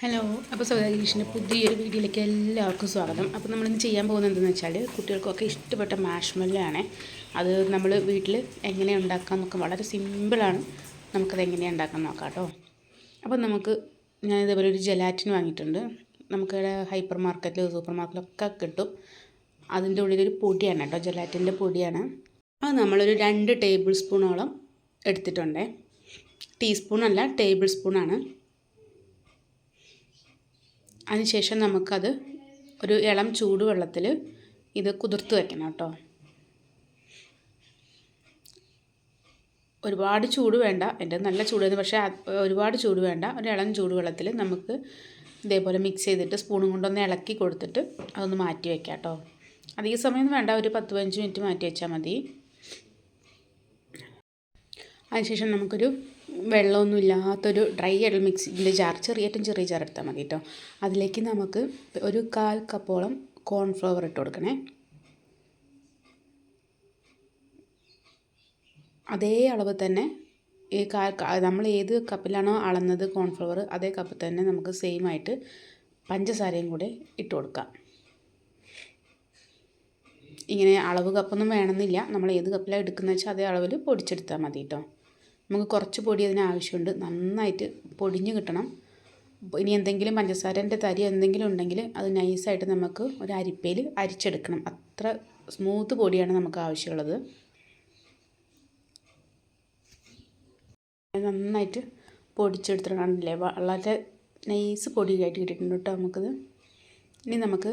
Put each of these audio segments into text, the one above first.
Hello. അപ്പോൾ സൗദാഗീഷിൻ്റെ പുതിയൊരു വീഡിയോയിലേക്ക് എല്ലാവർക്കും സ്വാഗതം. അപ്പോൾ നമ്മളിന്ന് ചെയ്യാൻ പോകുന്നത് എന്തെന്ന് വെച്ചാൽ കുട്ടികൾക്കൊക്കെ ഇഷ്ടപ്പെട്ട മാഷ്മെല്ലോ ആണ്. അത് നമ്മൾ വീട്ടിൽ എങ്ങനെ ഉണ്ടാക്കാമെന്നൊക്കെ വളരെ സിമ്പിളാണ്. നമുക്കത് എങ്ങനെയാണ് ഉണ്ടാക്കാൻ നോക്കാം കേട്ടോ. അപ്പോൾ ഞാൻ ഇതേപോലെ ഒരു ജെലാറ്റിൻ വാങ്ങിയിട്ടുണ്ട്. നമുക്കിവിടെ ഹൈപ്പർ മാർക്കറ്റിൽ സൂപ്പർ മാർക്കറ്റിലൊക്കെ കിട്ടും. അതിൻ്റെ ഉള്ളിലൊരു പൊടിയാണ് കേട്ടോ, ജെലാറ്റിൻ്റെ പൊടിയാണ്. അത് നമ്മളൊരു 2 ടേബിൾ സ്പൂണോളം എടുത്തിട്ടുണ്ട്. ടീസ്പൂണല്ല, ടേബിൾ സ്പൂണാണ്. അതിനുശേഷം നമുക്കത് ഒരു ഇളം ചൂടുവെള്ളത്തിൽ ഇത് കുതിർത്ത് വെക്കണം കേട്ടോ. ഒരുപാട് ചൂട് വേണ്ട, എൻ്റെ നല്ല ചൂടായിരുന്നു, പക്ഷേ ഒരുപാട് ചൂട് വേണ്ട. ഒരു ഇളം ചൂടുവെള്ളത്തിൽ നമുക്ക് ഇതേപോലെ മിക്സ് ചെയ്തിട്ട് സ്പൂണും കൊണ്ടൊന്ന് ഇളക്കി കൊടുത്തിട്ട് അതൊന്ന് മാറ്റി വയ്ക്കാം കേട്ടോ. അധിക സമയമൊന്നും വേണ്ട, ഒരു 10-15 മിനിറ്റ് മാറ്റി വെച്ചാൽ മതി. അതിനുശേഷം നമുക്കൊരു വെള്ളമൊന്നും ഇല്ലാത്തൊരു ഡ്രൈ ആയിട്ടുള്ള മിക്സിൻ്റെ ജാർ, ചെറിയ ജാർ എടുത്താൽ മതി കേട്ടോ. അതിലേക്ക് നമുക്ക് ഒരു 1/4 കപ്പോളം കോൺഫ്ലവർ ഇട്ട് കൊടുക്കണേ. അതേ അളവ് തന്നെ നമ്മൾ ഏത് കപ്പിലാണോ അളന്നത് കോൺഫ്ലവർ, അതേ കപ്പിൽ തന്നെ നമുക്ക് സെയിം ആയിട്ട് പഞ്ചസാരയും കൂടെ ഇട്ട് കൊടുക്കാം. ഇങ്ങനെ അളവ് കപ്പൊന്നും വേണമെന്നില്ല, നമ്മൾ ഏത് കപ്പിലാണ് എടുക്കുന്നത് വെച്ചാൽ അതേ അളവിൽ പൊടിച്ചെടുത്താൽ മതി കേട്ടോ. നമുക്ക് കുറച്ച് പൊടി അതിന് ആവശ്യമുണ്ട്, നന്നായിട്ട് പൊടിഞ്ഞ് കിട്ടണം. ഇനി എന്തെങ്കിലും പഞ്ചസാരൻ്റെ തരി എന്തെങ്കിലും ഉണ്ടെങ്കിൽ അത് നൈസായിട്ട് നമുക്ക് ഒരു അരിപ്പയിൽ അരിച്ചെടുക്കണം. അത്ര സ്മൂത്ത് പൊടിയാണ് നമുക്ക് ആവശ്യമുള്ളത്. നന്നായിട്ട് പൊടിച്ചെടുത്തിട്ടുണ്ടല്ലേ, വളരെ നൈസ് പൊടിയായിട്ട് കിട്ടിയിട്ടുണ്ട് കേട്ടോ നമുക്കിത്. ഇനി നമുക്ക്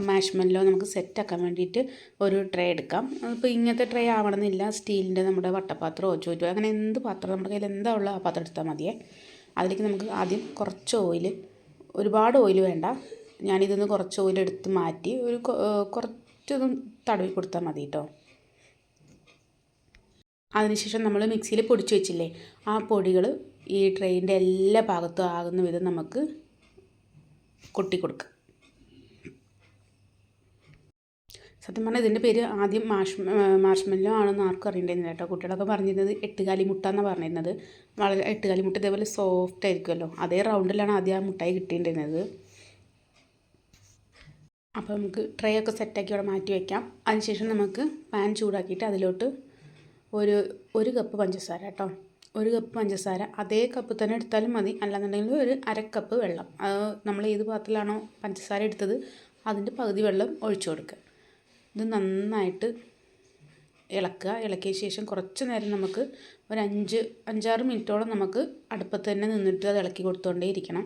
മാഷ്മെല്ലോ നമുക്ക് സെറ്റാക്കാൻ വേണ്ടിയിട്ട് ഒരു ട്രേ എടുക്കാം. അപ്പോൾ ഇങ്ങനത്തെ ട്രേ ആവണമെന്നില്ല, സ്റ്റീലിൻ്റെ നമ്മുടെ വട്ടപാത്രമോ ചോറ്റോ അങ്ങനെ എന്ത് പാത്രം നമ്മുടെ കയ്യിൽ എന്താ ഉള്ള ആ പാത്രം എടുത്താൽ മതിയേ. അതിലേക്ക് നമുക്ക് ആദ്യം കുറച്ച് ഓയിൽ, ഒരുപാട് ഓയിൽ വേണ്ട, ഞാനിതൊന്ന് കുറച്ച് ഓയിൽ എടുത്ത് മാറ്റി കുറച്ചൊന്നും തടവി കൊടുത്താൽ മതി കേട്ടോ. അതിനുശേഷം നമ്മൾ മിക്സിയിൽ പൊടിച്ച് വെച്ചില്ലേ, ആ പൊടികൾ ഈ ട്രേയിൻ്റെ എല്ലാ ഭാഗത്തും ആകുന്ന വിധം നമുക്ക് കൊട്ടി കൊടുക്കാം. സത്യം പറഞ്ഞാൽ ഇതിൻ്റെ പേര് ആദ്യം മാഷ്മെല്ലോ ആണെന്ന് ആർക്കും അറിയണ്ടായിരുന്നില്ല കേട്ടോ. കുട്ടികളൊക്കെ പറഞ്ഞിരുന്നത് 8 കാലി മുട്ട എന്നാണ് പറഞ്ഞിരുന്നത്. വളരെ 8 കാലി മുട്ട ഇതേപോലെ സോഫ്റ്റ് ആയിരിക്കുമല്ലോ, അതേ റൗണ്ടിലാണ് ആദ്യം ആ മുട്ടായി കിട്ടിയിട്ടുണ്ടായിരുന്നത്. അപ്പോൾ നമുക്ക് ട്രേ ഒക്കെ സെറ്റാക്കി ഇവിടെ മാറ്റി വയ്ക്കാം. അതിനുശേഷം നമുക്ക് പാൻ ചൂടാക്കിയിട്ട് അതിലോട്ട് ഒരു കപ്പ് പഞ്ചസാര കേട്ടോ, 1 കപ്പ് പഞ്ചസാര അതേ കപ്പ് തന്നെ എടുത്താലും മതി, അല്ലാന്നുണ്ടെങ്കിൽ ഒരു 1/2 കപ്പ് വെള്ളം, നമ്മൾ ഏത് പാത്രത്തിലാണോ പഞ്ചസാര എടുത്തത് അതിൻ്റെ പകുതി വെള്ളം ഒഴിച്ചു കൊടുക്കുക. ഇത് നന്നായിട്ട് ഇളക്കുക. ഇളക്കിയ ശേഷം കുറച്ച് നേരം നമുക്ക് ഒരു 5-6 മിനിറ്റോളം നമുക്ക് അടുപ്പത്ത് തന്നെ നിന്നിട്ട് അത് ഇളക്കി കൊടുത്തുകൊണ്ടേ ഇരിക്കണം.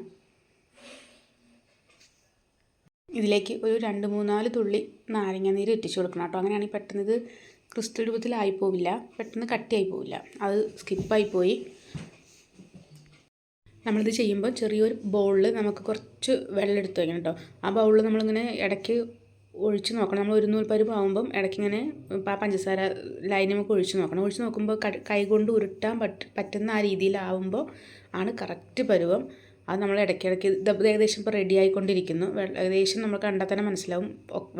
ഇതിലേക്ക് ഒരു 2-3-4 തുള്ളി നാരങ്ങ നീര് ഇറ്റിച്ച് കൊടുക്കണം കേട്ടോ. അങ്ങനെയാണെങ്കിൽ പെട്ടെന്ന് ഇത് ക്രിസ്റ്റൽ രൂപത്തിലായി പോവില്ല, പെട്ടെന്ന് കട്ടിയായി പോവില്ല, അത് സ്കിപ്പായി പോയി. നമ്മളിത് ചെയ്യുമ്പോൾ ചെറിയൊരു ബൗളിൽ നമുക്ക് കുറച്ച് വെള്ളം എടുത്ത് വയ്ക്കണം കേട്ടോ. ആ ബൗളിൽ നമ്മളിങ്ങനെ ഇടയ്ക്ക് ഒഴിച്ച് നോക്കണം. നമ്മൾ ഒരു നൂൽ പരുവ് ആകുമ്പം ഇടയ്ക്കിങ്ങനെ പഞ്ചസാര ലൈൻ നമുക്ക് ഒഴിച്ച് നോക്കണം. ഒഴിച്ച് നോക്കുമ്പോൾ കൈകൊണ്ട് ഉരുട്ടാൻ പറ്റുന്ന ആ രീതിയിലാവുമ്പോൾ ആണ് കറക്റ്റ് പരുവം. അത് നമ്മൾ ഇടയ്ക്കിടയ്ക്ക് ഇത് ഏകദേശം ഇപ്പോൾ റെഡി ആയിക്കൊണ്ടിരിക്കുന്നു. ഏകദേശം നമ്മൾ കണ്ടാൽ തന്നെ മനസ്സിലാവും,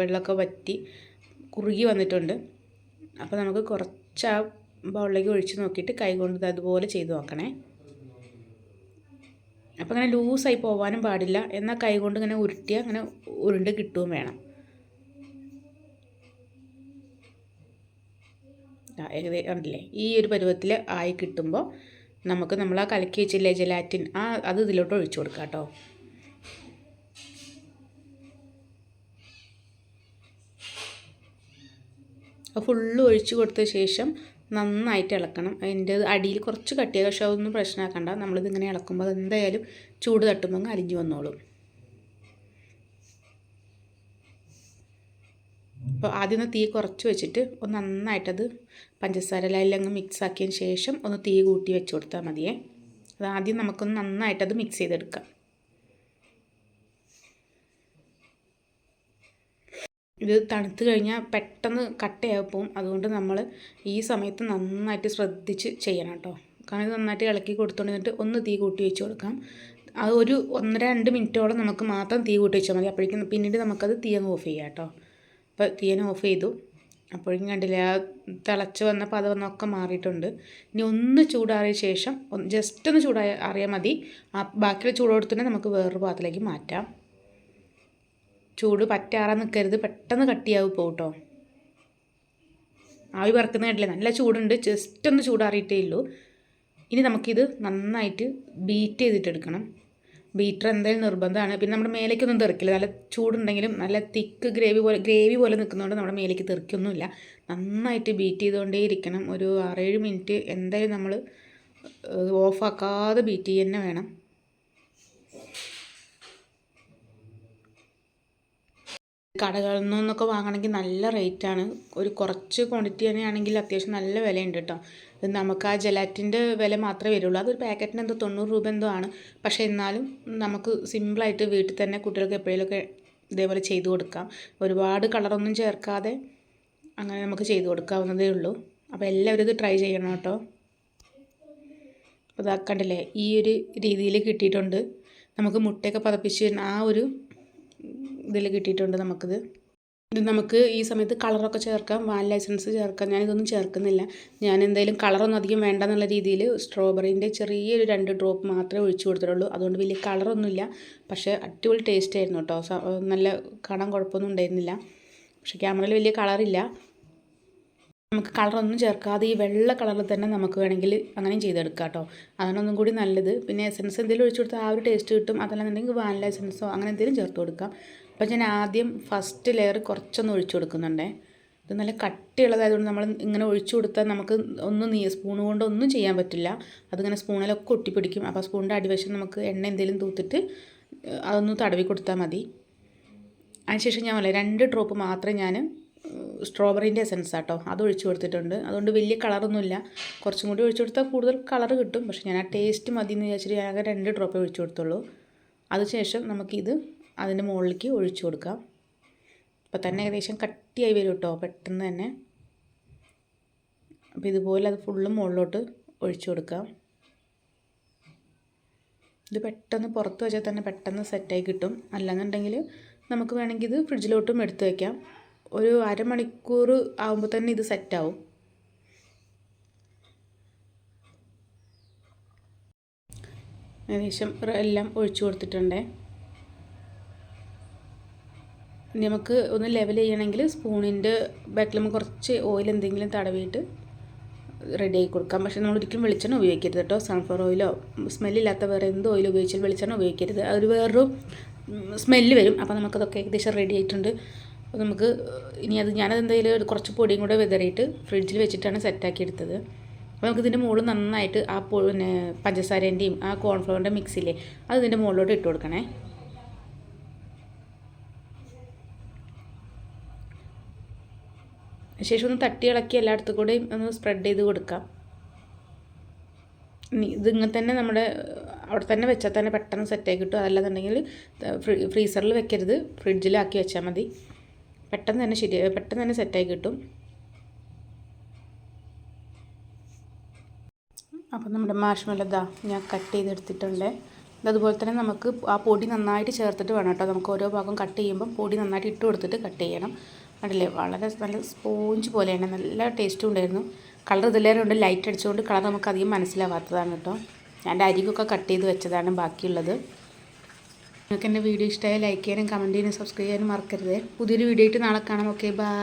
വെള്ളമൊക്കെ വറ്റി കുറുകി വന്നിട്ടുണ്ട്. അപ്പോൾ നമുക്ക് കുറച്ച് ആ ബൗളിലേക്ക് ഒഴിച്ച് നോക്കിയിട്ട് കൈകൊണ്ട് അതുപോലെ ചെയ്ത് നോക്കണേ. അപ്പോൾ അങ്ങനെ ലൂസായി പോകാനും പാടില്ല, എന്നാൽ കൈകൊണ്ട് ഇങ്ങനെ ഉരുട്ടിയാൽ അങ്ങനെ ഉരുണ്ട് കിട്ടുകയും വേണം. കണ്ടില്ലേ, ഈ ഒരു പരുവത്തിൽ ആയി കിട്ടുമ്പോൾ നമുക്ക് നമ്മൾ ആ കലക്കി വെച്ചില്ലേ ജെലാറ്റിൻ, അത് ഇതിലോട്ട് ഒഴിച്ചു കൊടുക്കാം കേട്ടോ. ഫുള്ള് ഒഴിച്ച് കൊടുത്ത ശേഷം നന്നായിട്ട് ഇളക്കണം. അതിൻ്റെ അടിയിൽ കുറച്ച് കട്ടിയാൽ, പക്ഷേ അതൊന്നും പ്രശ്നമാക്കണ്ട. നമ്മളിതിങ്ങനെ ഇളക്കുമ്പോൾ അത് എന്തായാലും ചൂട് തട്ടുമ്പോൾ അരിഞ്ഞു വന്നോളും. അപ്പോൾ ആദ്യം ഒന്ന് തീ കുറച്ച് വെച്ചിട്ട് ഒന്ന് നന്നായിട്ടത് പഞ്ചസാര എല്ലാം മിക്സ് ആക്കിയതിന് ശേഷം ഒന്ന് തീ കൂട്ടി വെച്ച് കൊടുത്താൽ മതിയേ. അത് ആദ്യം നമുക്കൊന്ന് നന്നായിട്ടത് മിക്സ് ചെയ്തെടുക്കാം. ഇത് തണുത്ത് കഴിഞ്ഞാൽ പെട്ടെന്ന് കട്ടയായി പോവും, അതുകൊണ്ട് നമ്മൾ ഈ സമയത്ത് നന്നായിട്ട് ശ്രദ്ധിച്ച് ചെയ്യണം കേട്ടോ. കാരണം ഇത് നന്നായിട്ട് ഇളക്കി കൊടുത്തുകൊണ്ടിട്ട് ഒന്ന് തീ കൂട്ടി വെച്ച് കൊടുക്കാം. അത് ഒരു 1-2 മിനിറ്റോളം നമുക്ക് മാത്രം തീ കൂട്ടി വെച്ചാൽ മതി. അപ്പോഴേക്കും പിന്നീട് നമുക്കത് തീ അങ്ങ് ഓഫ് ചെയ്യാം കേട്ടോ. അപ്പോൾ തീയനെ ഓഫ് ചെയ്തു. അപ്പോഴും കണ്ടില്ലേ ആ തിളച്ച് വന്ന പതവന്നൊക്കെ മാറിയിട്ടുണ്ട്. ഇനി ഒന്ന് ചൂടാറിയ ശേഷം ജസ്റ്റ് ഒന്ന് അറിയാൽ മതി. ആ ബാക്കിയുള്ള ചൂടോടെ തന്നെ നമുക്ക് വേറൊരു പാത്രത്തിലേക്ക് മാറ്റാം. ചൂട് പറ്റാറാൻ നിൽക്കരുത്, പെട്ടെന്ന് കട്ടിയാവും പോട്ടോ. ആവി പറക്കുന്ന കണ്ടില്ലേ, നല്ല ചൂടുണ്ട്, ജസ്റ്റ് ഒന്ന് ചൂടാറിയിട്ടേ ഉള്ളൂ. ഇനി നമുക്കിത് നന്നായിട്ട് ബീറ്റ് ചെയ്തിട്ടെടുക്കണം. ബീറ്റർ എന്തായാലും നിർബന്ധമാണ്. പിന്നെ നമ്മുടെ മേലേക്കൊന്നും തെറിക്കില്ല. നല്ല ചൂടുണ്ടെങ്കിലും നല്ല തിക്ക് ഗ്രേവി പോലെ നിൽക്കുന്നതുകൊണ്ട് നമ്മുടെ മേലേക്ക് തെറിക്കൊന്നുമില്ല. നന്നായിട്ട് ബീറ്റ് ചെയ്തുകൊണ്ടേ ഇരിക്കണം. ഒരു 6-7 മിനിറ്റ് എന്തായാലും നമ്മൾ ഓഫാക്കാതെ ബീറ്റ് ചെയ്യുക തന്നെ വേണം. കടകളിൽ നിന്നൊക്കെ വാങ്ങണമെങ്കിൽ നല്ല റേറ്റാണ്. ഒരു കുറച്ച് ക്വാണ്ടിറ്റി തന്നെയാണെങ്കിൽ അത്യാവശ്യം നല്ല വിലയുണ്ട് കേട്ടോ. നമുക്ക് ആ ജെലാറ്റിൻ്റെ വില മാത്രമേ വരുള്ളൂ. അതൊരു പാക്കറ്റിന് എന്തോ 90 രൂപ എന്തോ ആണ്. പക്ഷേ എന്നാലും നമുക്ക് സിമ്പിളായിട്ട് വീട്ടിൽ തന്നെ കുട്ടികൾക്ക് എപ്പോഴേലൊക്കെ ഇതേപോലെ ചെയ്ത് കൊടുക്കാം. ഒരുപാട് കളറൊന്നും ചേർക്കാതെ അങ്ങനെ നമുക്ക് ചെയ്ത് കൊടുക്കാവുന്നതേ ഉള്ളൂ. അപ്പോൾ എല്ലാവരും ഇത് ട്രൈ ചെയ്യണം കേട്ടോ. അപ്പോൾ കണ്ടില്ലേ, ഈ ഒരു രീതിയിൽ കിട്ടിയിട്ടുണ്ട്. നമുക്ക് മുട്ടയൊക്കെ പതപ്പിച്ച് ആ ഒരു ഇതിൽ കിട്ടിയിട്ടുണ്ട് നമുക്കിത്. ഇത് നമുക്ക് ഈ സമയത്ത് കളറൊക്കെ ചേർക്കാം, വാനില എസൻസ് ചേർക്കാം. ഞാനിതൊന്നും ചേർക്കുന്നില്ല. ഞാൻ എന്തായാലും കളറൊന്നും അധികം വേണ്ടെന്നുള്ള രീതിയിൽ സ്ട്രോബെറീൻ്റെ ചെറിയൊരു 2 ഡ്രോപ്പ് മാത്രമേ ഒഴിച്ചു കൊടുത്തിട്ടുള്ളൂ. അതുകൊണ്ട് വലിയ കളറൊന്നുമില്ല. പക്ഷേ അടിപൊളി ടേസ്റ്റ് ആയിരുന്നു കേട്ടോ. നല്ല കാണാൻ കുഴപ്പമൊന്നും ഉണ്ടായിരുന്നില്ല. പക്ഷേ ക്യാമറയിൽ വലിയ കളറില്ല. നമുക്ക് കളറൊന്നും ചേർക്കാതെ ഈ വെള്ള കളറിൽ തന്നെ നമുക്ക് വേണമെങ്കിൽ അങ്ങനെയും ചെയ്തെടുക്കാം കേട്ടോ. അതാണൊന്നും കൂടി നല്ലത്. പിന്നെ എസൻസ് എന്തെങ്കിലും ഒഴിച്ചു കൊടുത്താൽ ആ ഒരു ടേസ്റ്റ് കിട്ടും. അതല്ലാന്നുണ്ടെങ്കിൽ വാനില എസൻസോ അങ്ങനെ എന്തെങ്കിലും ചേർത്ത് കൊടുക്കാം. അപ്പോൾ ഞാൻ ആദ്യം ഫസ്റ്റ് ലെയർ കുറച്ചൊന്ന് ഒഴിച്ചു കൊടുക്കുന്നുണ്ടേ. ഇത് നല്ല കട്ടിയുള്ളതായതുകൊണ്ട് നമ്മൾ ഇങ്ങനെ ഒഴിച്ചു കൊടുത്താൽ നമുക്ക് സ്പൂൺ കൊണ്ട് ഒന്നും ചെയ്യാൻ പറ്റില്ല. അതിങ്ങനെ സ്പൂണിലൊക്കെ ഒട്ടിപ്പിടിക്കും. അപ്പോൾ സ്പൂണിൻ്റെ അടിവശം നമുക്ക് എണ്ണ എന്തെങ്കിലും തൂത്തിട്ട് അതൊന്ന് തടവി കൊടുത്താൽ മതി. അതിനുശേഷം ഞാൻ 2 ഡ്രോപ്പ് മാത്രമേ ഞാൻ സ്ട്രോബെറീൻ്റെ എസൻസ് ആട്ടോ അത് ഒഴിച്ചു കൊടുത്തിട്ടുണ്ട്. അതുകൊണ്ട് വലിയ കളറൊന്നുമില്ല. കുറച്ചും കൂടി ഒഴിച്ചു കൊടുത്താൽ കൂടുതൽ കളർ കിട്ടും. പക്ഷേ ഞാൻ ആ ടേസ്റ്റ് മതി എന്ന് വിചാരിച്ചിട്ട് ഞാൻ 2 ഡ്രോപ്പേ ഒഴിച്ചു കൊടുത്തുള്ളൂ. അതിനുശേഷം നമുക്കിത് അതിൻ്റെ മുകളിലേക്ക് ഒഴിച്ചു കൊടുക്കാം. അപ്പോൾ തന്നെ ഏകദേശം കട്ടിയായി വരും കേട്ടോ പെട്ടെന്ന് തന്നെ. അപ്പോൾ ഇതുപോലെ അത് ഫുള്ളും മുകളിലോട്ട് ഒഴിച്ചു കൊടുക്കാം. ഇത് പെട്ടെന്ന് പുറത്ത് വെച്ചാൽ തന്നെ പെട്ടെന്ന് സെറ്റായി കിട്ടും. അല്ലാന്നുണ്ടെങ്കിൽ നമുക്ക് വേണമെങ്കിൽ ഇത് ഫ്രിഡ്ജിലോട്ടും എടുത്ത് വയ്ക്കാം. ഒരു അരമണിക്കൂർ ആകുമ്പോൾ തന്നെ ഇത് സെറ്റാവും. ഏകദേശം എല്ലാം ഒഴിച്ചു കൊടുത്തിട്ടുണ്ട്. നമുക്ക് ഒന്ന് ലെവൽ ചെയ്യണമെങ്കിൽ സ്പൂണിൻ്റെ ബാക്കിൽ കുറച്ച് ഓയിൽ എന്തെങ്കിലും തടവിയിട്ട് റെഡി ആക്കി കൊടുക്കാം. പക്ഷേ നമ്മൾ ഒരിക്കലും വെളിച്ചെണ്ണ ഉപയോഗിക്കരുത് കേട്ടോ. സൺഫ്ലവർ ഓയിലോ സ്മെല്ലില്ലാത്ത വേറെ എന്ത് ഓയിൽ ഉപയോഗിച്ചാലും വെളിച്ചെണ്ണ ഉപയോഗിക്കരുത്. അതൊരു വേറൊരു സ്മെല്ല് വരും. അപ്പോൾ നമുക്കതൊക്കെ ഏകദേശം റെഡി ആയിട്ടുണ്ട്. അപ്പോൾ നമുക്ക് ഇനി ഞാനത് എന്തായാലും കുറച്ച് പൊടിയും കൂടെ വിതറിയിട്ട് ഫ്രിഡ്ജിൽ വെച്ചിട്ടാണ് സെറ്റാക്കി എടുത്തത്. അപ്പോൾ നമുക്കിതിൻ്റെ മുകളിൽ നന്നായിട്ട് ആ പിന്നെ പഞ്ചസാരേൻ്റെയും ആ കോൺഫ്ലവറിൻ്റെ മിക്സില്ലേ അത് ഇതിൻ്റെ മുകളിലോട്ട് ഇട്ട് കൊടുക്കണേ. ശേഷം ഒന്ന് തട്ടി ഇളക്കി എല്ലായിടത്തും കൂടെയും ഒന്ന് സ്പ്രെഡ് ചെയ്ത് കൊടുക്കാം. ഇതിങ്ങനെ തന്നെ നമ്മുടെ അവിടെ തന്നെ വെച്ചാൽ തന്നെ പെട്ടെന്ന് സെറ്റായി കിട്ടും. അതല്ലാന്നുണ്ടെങ്കിൽ ഫ്രീസറിൽ വെക്കരുത്, ഫ്രിഡ്ജിലാക്കി വെച്ചാൽ മതി. പെട്ടെന്ന് തന്നെ സെറ്റായി കിട്ടും. അപ്പം നമ്മുടെ മാഷ്മെല്ലോ ഞാൻ കട്ട് ചെയ്തെടുത്തിട്ടുണ്ട്. അതുപോലെ തന്നെ നമുക്ക് ആ പൊടി നന്നായിട്ട് ചേർത്തിട്ട് വേണം കേട്ടോ. നമുക്ക് ഓരോ ഭാഗം കട്ട് ചെയ്യുമ്പം പൊടി നന്നായിട്ട് ഇട്ട് കൊടുത്തിട്ട് കട്ട് ചെയ്യണം. കണ്ടില്ലേ, വളരെ നല്ല സ്പോഞ്ച് പോലെയാണ്, നല്ല ടേസ്റ്റും ഉണ്ടായിരുന്നു. കളർ ഇതിലേറെ ഉണ്ട്, ലൈറ്റ് അടിച്ചുകൊണ്ട് കളർ നമുക്ക് അധികം മനസ്സിലാവാത്തതാണ് കേട്ടോ. ഞാൻ അരികൊക്കെ കട്ട് ചെയ്ത് വെച്ചതാണ് ബാക്കിയുള്ളത്. നിങ്ങൾക്ക് എൻ്റെ വീഡിയോ ഇഷ്ടമായ ലൈക്ക് ചെയ്യാനും കമൻറ്റ് ചെയ്യാനും സബ്സ്ക്രൈബ് ചെയ്യാനും മറക്കരുത്. പുതിയൊരു വീഡിയോ ആയിട്ട് നാളെ കാണാം. Okay, by.